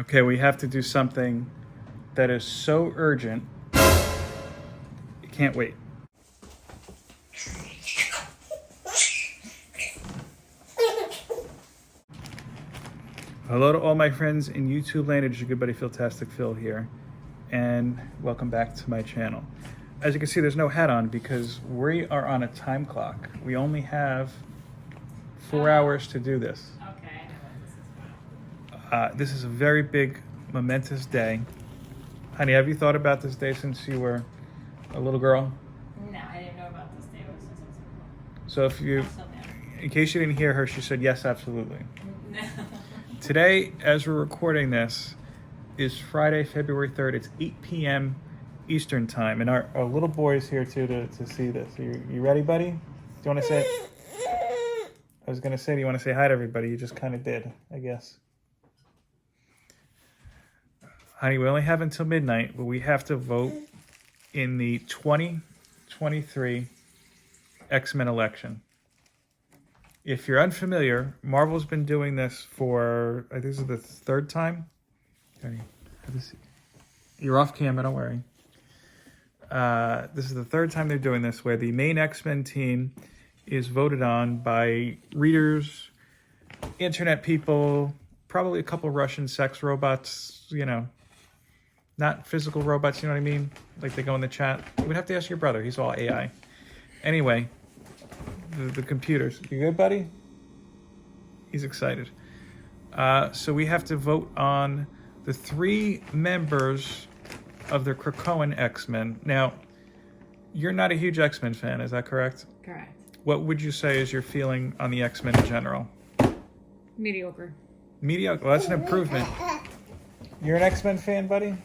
Okay, we have to do something that is so urgent. You can't wait. Hello to all my friends in YouTube land. It's your good buddy Philtastic Phil here, and welcome back to my channel. As you can see, there's no hat on because we are on a time clock. We only have 4 hours to do this. Okay, I know what this is about. This is a very big, momentous day. Honey, have you thought about this day since you were a little girl? No, I didn't know about this day since I was a So if you, little. in case you didn't hear her, she said yes, absolutely. No. Today, as we're recording this, is Friday, February 3rd. It's 8 p.m. Eastern time, and our little boy is here too to see this. You ready, buddy? Do you want to say? I was going to say, do you want to say hi to everybody? You just kind of did, I guess. Honey, we only have until midnight, but we have to vote in the 2023 X-Men election. If you're unfamiliar, Marvel's been doing this for, I think this is the third time. You're off camera, don't worry. This is the third time they're doing this, where the main X-Men team is voted on by readers, internet people, probably a couple Russian sex robots, you know, not physical robots, you know what I mean? Like they go in the chat. You would have to ask your brother, he's all AI. Anyway, the computers. You good, buddy? He's excited. So we have to vote on the 3 members of the Krakoian X-Men. Now, you're not a huge X-Men fan, is that correct? Correct. What would you say is your feeling on the X-Men in general? Mediocre. Mediocre. Well, that's an improvement. You're an X-Men fan, buddy?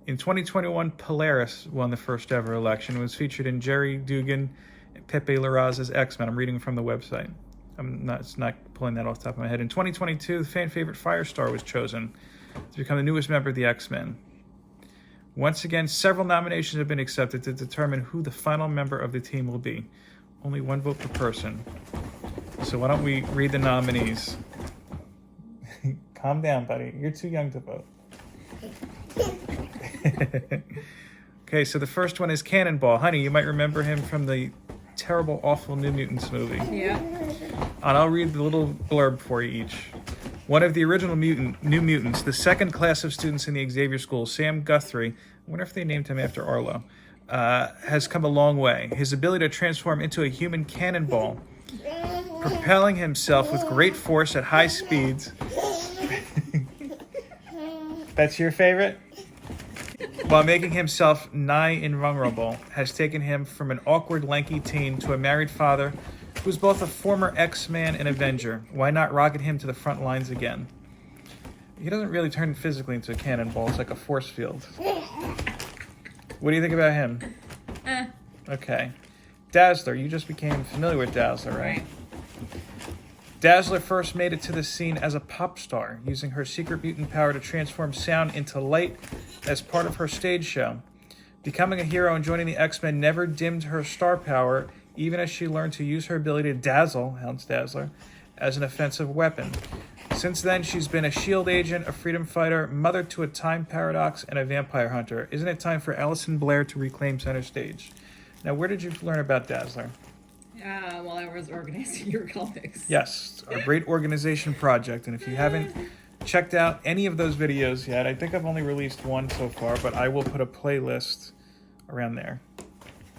In 2021, Polaris won the first ever election. It was featured in Jerry Dugan and Pepe Larraz's X-Men. I'm reading from the website. It's not pulling that off the top of my head. In 2022, the fan favorite Firestar was chosen to become the newest member of the X-Men. Once again, several nominations have been accepted to determine who the final member of the team will be. Only 1 vote per person. So why don't we read the nominees? Calm down, buddy. You're too young to vote. Okay, so the first one is Cannonball. Honey, you might remember him from the terrible, awful New Mutants movie. Yeah. And I'll read the little blurb for you each. One of the original New Mutants, the second class of students in the Xavier School, Sam Guthrie, I wonder if they named him after Arlo, has come a long way. His ability to transform into a human cannonball, propelling himself with great force at high speeds. That's your favorite? While making himself nigh invulnerable, has taken him from an awkward, lanky teen to a married father who's both a former X-Man and Avenger. Why not rocket him to the front lines again? He doesn't really turn physically into a cannonball. It's like a force field. What do you think about him? Okay. Dazzler. You just became familiar with Dazzler, right? Dazzler first made it to the scene as a pop star, using her secret mutant power to transform sound into light as part of her stage show. Becoming a hero and joining the X-Men never dimmed her star power, even as she learned to use her ability to dazzle, hence Dazzler, as an offensive weapon. Since then, she's been a SHIELD agent, a freedom fighter, mother to a time paradox, and a vampire hunter. Isn't it time for Alison Blair to reclaim center stage? Now, where did you learn about Dazzler? While I was organizing your comics. Yes, our great organization project. And if you haven't checked out any of those videos yet, I think I've only released 1 so far, but I will put a playlist around there.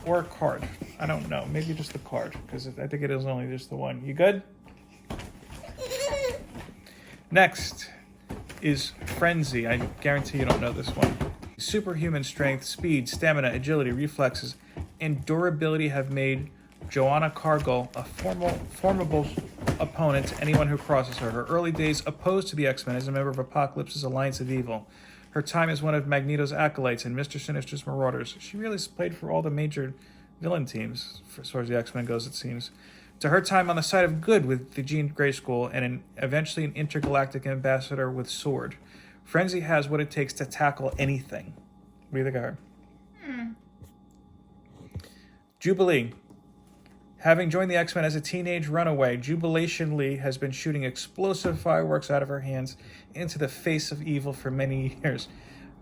Or a card. I don't know. Maybe just the card, because I think it is only just the one. You good? Next is Frenzy. I guarantee you don't know this one. Superhuman strength, speed, stamina, agility, reflexes, and durability have made Joanna Cargill a formidable opponent to anyone who crosses her. Her early days opposed to the X-Men as a member of Apocalypse's Alliance of Evil. Her time as one of Magneto's acolytes and Mr. Sinister's Marauders. She really played for all the major villain teams, as far as the X-Men goes, it seems. To her time on the side of good with the Jean Grey School and eventually an intergalactic ambassador with Sword. Frenzy has what it takes to tackle anything. What do you think of her? Jubilee. Having joined the X-Men as a teenage runaway, Jubilation Lee has been shooting explosive fireworks out of her hands into the face of evil for many years.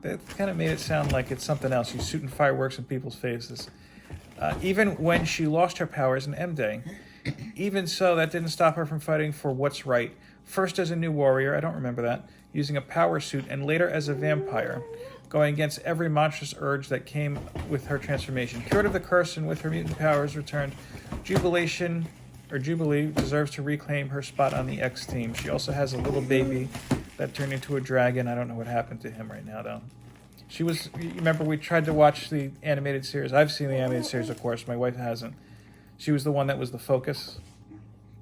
That kind of made it sound like it's something else. She's shooting fireworks in people's faces. Even when she lost her powers in M-Day. Even so, that didn't stop her from fighting for what's right. First as a new warrior, I don't remember that, using a power suit, and later as a vampire, going against every monstrous urge that came with her transformation. Cured of the curse and with her mutant powers returned, Jubilee deserves to reclaim her spot on the X team. She also has a little baby that turned into a dragon. I don't know what happened to him right now, though. She was, you remember we tried to watch the animated series. I've seen the animated series, of course. My wife hasn't. She was the one that was the focus.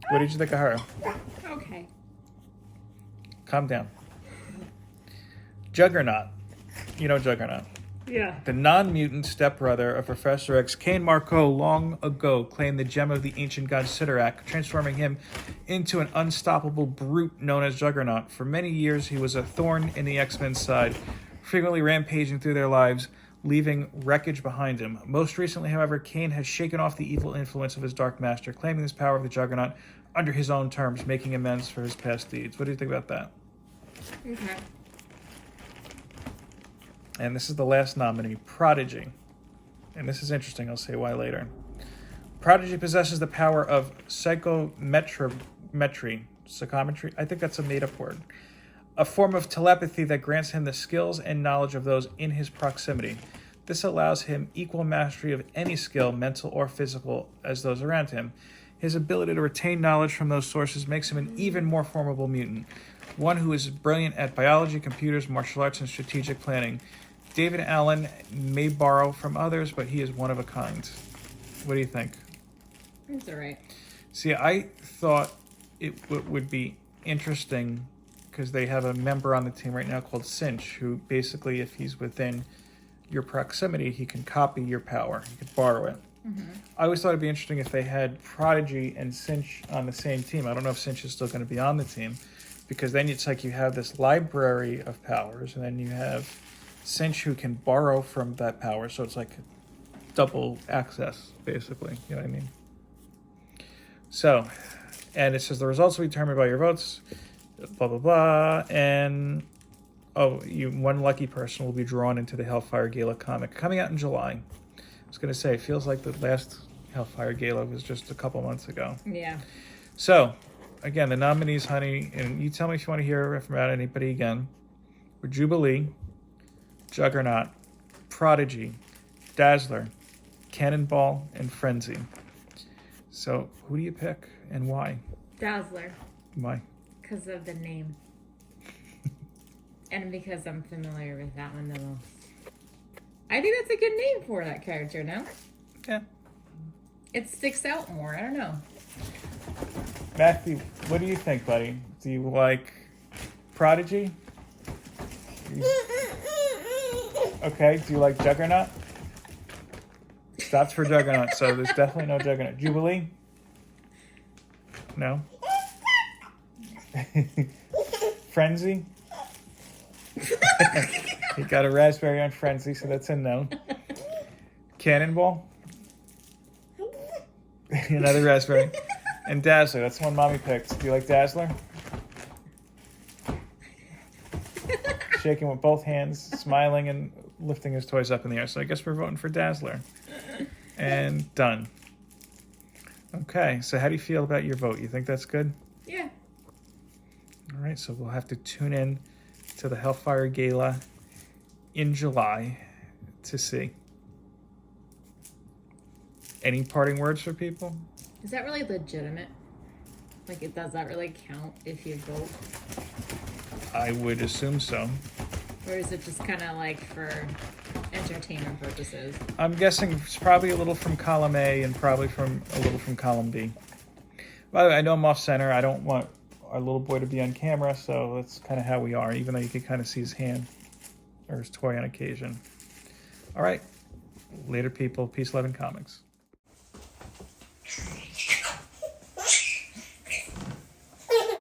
What did you think of her? Okay. Calm down. Juggernaut. You know Juggernaut. Yeah. The non-mutant stepbrother of Professor X, Cain Marceau, long ago claimed the gem of the ancient god Sidorak, transforming him into an unstoppable brute known as Juggernaut. For many years, he was a thorn in the X-Men's side, frequently rampaging through their lives, leaving wreckage behind him. Most recently, however, Cain has shaken off the evil influence of his Dark Master, claiming this power of the Juggernaut under his own terms, making amends for his past deeds. What do you think about that? Okay. And this is the last nominee, Prodigy. And this is interesting, I'll say why later. Prodigy possesses the power of psychometry, I think that's a made-up word. A form of telepathy that grants him the skills and knowledge of those in his proximity. This allows him equal mastery of any skill, mental or physical, as those around him. His ability to retain knowledge from those sources makes him an even more formidable mutant, one who is brilliant at biology, computers, martial arts, and strategic planning. David Allen may borrow from others, but he is one of a kind. What do you think? It's all right. See, I thought it would be interesting because they have a member on the team right now called Cinch, who basically, if he's within your proximity, he can copy your power. He can borrow it. Mm-hmm. I always thought it'd be interesting if they had Prodigy and Cinch on the same team. I don't know if Cinch is still going to be on the team, because then it's like you have this library of powers, and then you have Cinch who can borrow from that power. So it's like double access, basically. You know what I mean? So, and it says the results will be determined by your votes. Blah, blah, blah. And, one lucky person will be drawn into the Hellfire Gala comic coming out in July. I was going to say, it feels like the last Hellfire Gala was just a couple months ago. Yeah. So, again, the nominees, honey, and you tell me if you want to hear about anybody again, were Jubilee, Juggernaut, Prodigy, Dazzler, Cannonball, and Frenzy. So, who do you pick and why? Dazzler. Why? Because of the name. And because I'm familiar with that one the most. I think that's a good name for that character, no? Yeah. It sticks out more. I don't know. Matthew, what do you think, buddy? Do you like Prodigy? Okay, do you like Juggernaut? Stops for Juggernaut, so there's definitely no Juggernaut. Jubilee? No? Frenzy? He got a raspberry on Frenzy, so that's a no. Cannonball? Another raspberry. And Dazzler, that's the one mommy picked. Do you like Dazzler? Shaking with both hands, smiling and lifting his toys up in the air. So I guess we're voting for Dazzler. And done. Okay, so how do you feel about your vote? You think that's good? Yeah. All right, so we'll have to tune in to the Hellfire Gala in July to see. Any parting words for people? Is that really legitimate? Like, does that really count if you vote? I would assume so. Or is it just kind of like for entertainment purposes? I'm guessing it's probably a little from column A and probably from a little from column B. By the way, I know I'm off center. I don't want our little boy to be on camera, so that's kind of how we are, even though you can kind of see his hand or his toy on occasion. All right. Later, people. Peace, love, and comics.